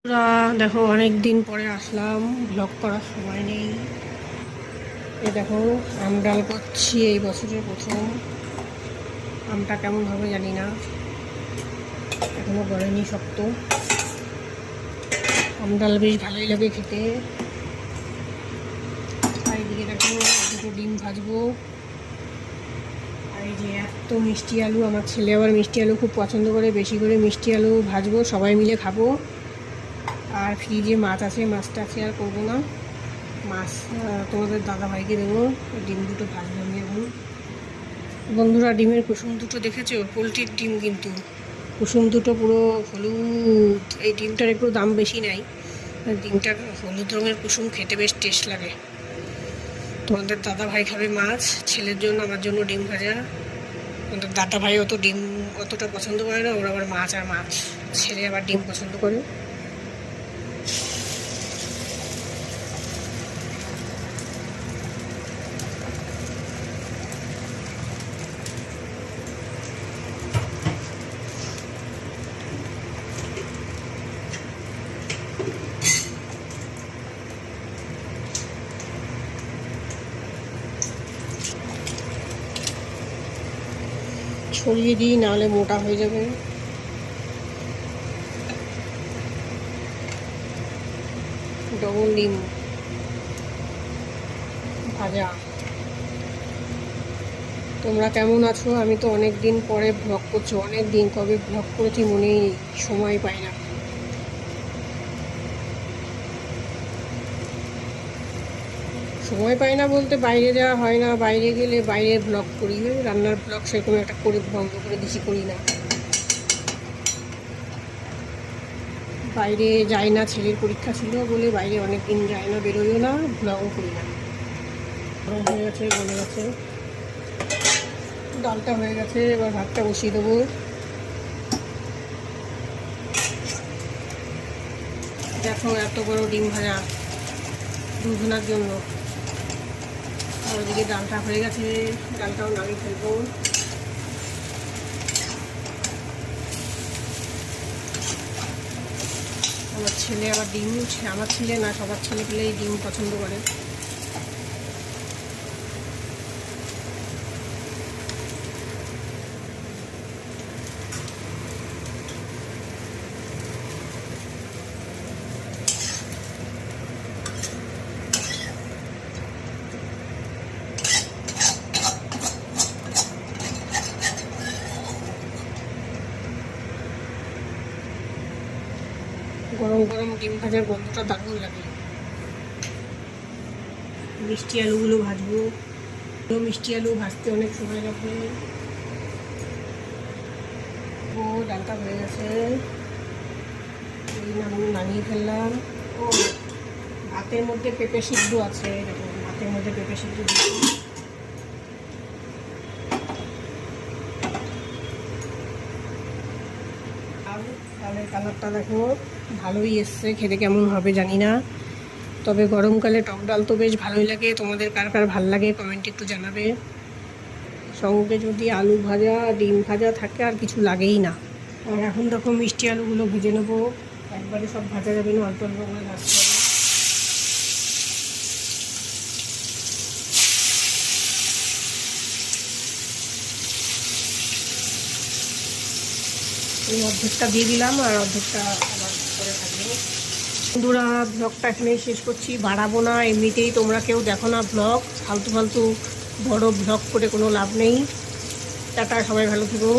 পুরা দেখো অনেক দিন পরে আসলাম, ব্লগ করার সময় নেই। দেখো আম ডাল করছি, এই বছরের প্রথম। আমটা কেমন হবে জানি না, এখনো গড়েনি, শক্ত। আম ডাল বেশ ভালোই লাগে খেতে। আর এইদিকে দেখো দুটো ডিম ভাজবো। আর এই যে এত মিষ্টি আলু, আমার ছেলে আবার মিষ্টি আলু খুব পছন্দ করে, বেশি করে মিষ্টি আলু ভাজবো, সবাই মিলে খাবো। আর ফ্রিজে মাছ আছে, মাছটা আছে আর করবো না। মাছ তোমাদের দাদাভাইকে দেবো। ডিম দুটো ভাজবো আমি এখন। বন্ধুরা, ডিমের কুসুম দুটো দেখেছো? পোলট্রির ডিম কিন্তু কুসুম দুটো পুরো হলুদ। এই ডিমটার একটু দাম বেশি নাই। ডিমটা হলুদ রঙের কুসুম, খেতে বেশ টেস্ট লাগে। তোমাদের দাদাভাই খাবে মাছ, ছেলের জন্য আমার জন্য ডিম ভাজা। তোমাদের দাদাভাই ডিম অতটা পছন্দ করে না, ওরা আবার মাছ আর মাছ। ছেলে আবার ডিম পছন্দ করে। ছড়িয়ে দিই, নাহলে মোটা হয়ে যাবে। ডবল ডিম ভাজা। তোমরা কেমন আছো? আমি তো অনেক দিন পরে ব্লগ করছি, অনেক দিন কবে ব্লগ করেছি মনেই নেই, সময় পাই না। সময় পাই না বলতে বাইরে যাওয়া হয় না, বাইরে গেলে বাইরে ব্লগ করি, রান্নার ব্লগ সেরকম একটা করে বন্ধ করে দিছি, করি না। বাইরে যাই না, ছেলের পরীক্ষা ছিল বলে বাইরে অনেক দিন যায় না, বেরোয়ও না, ব্লগও করি না। গরম হয়ে গেছে, বলে গেছে। ডালটা হয়ে গেছে, এবার ভাতটা বসিয়ে দেবো। দেখো এত বড় ডিম ভাজা দুজনার জন্য। আর ওদিকে ডালটা হয়ে গেছে, ডালটাও নামিয়ে ফেলবো। আমার ছেলে আবার ডিম, আমার ছেলে না, সবার ছেলে পেলেই ডিম পছন্দ করে। গরম গরম ডিম ভাজার গন্ধটা দারুণ লাগে। মিষ্টি আলুগুলো ভাজবো। মিষ্টি আলু ভাজতে অনেক সময় লাগবে। ও ডালটা হয়ে গেছে, নামিয়ে ফেললাম। ও ভাতের মধ্যে পেঁপে সিদ্ধ আছে, দেখুন ভাতের মধ্যে পেঁপে সিদ্ধ দিচ্ছি। ডালের কালারটা দেখো ভালোই এসছে, খেতে কেমন হবে জানি না। তবে গরমকালে টক ডাল তো বেশ ভালোই লাগে। তোমাদের কার কার ভাল লাগে কমেন্টে একটু জানাবে। সঙ্গে যদি আলু ভাজা, ডিম ভাজা থাকে, আর কিছু লাগেই না। আর এখন দেখো মিষ্টি আলুগুলো ভেজে নেবো, একবারে সব ভাজা যাবে না, অল্প অল্প করে ভাজতে হবে। এই অর্ধেকটা দিয়ে দিলাম, আর অর্ধেকটা আবার করে থাকবে। বন্ধুরা, ব্লগটা এখানেই শেষ করছি, বাড়াবো না। এমনিতেই তোমরা কেউ দেখো না ব্লগ, ফালতু ফালতু বড় ব্লগ করে কোনো লাভ নেই। টাটা, সবাই ভালো থেকো।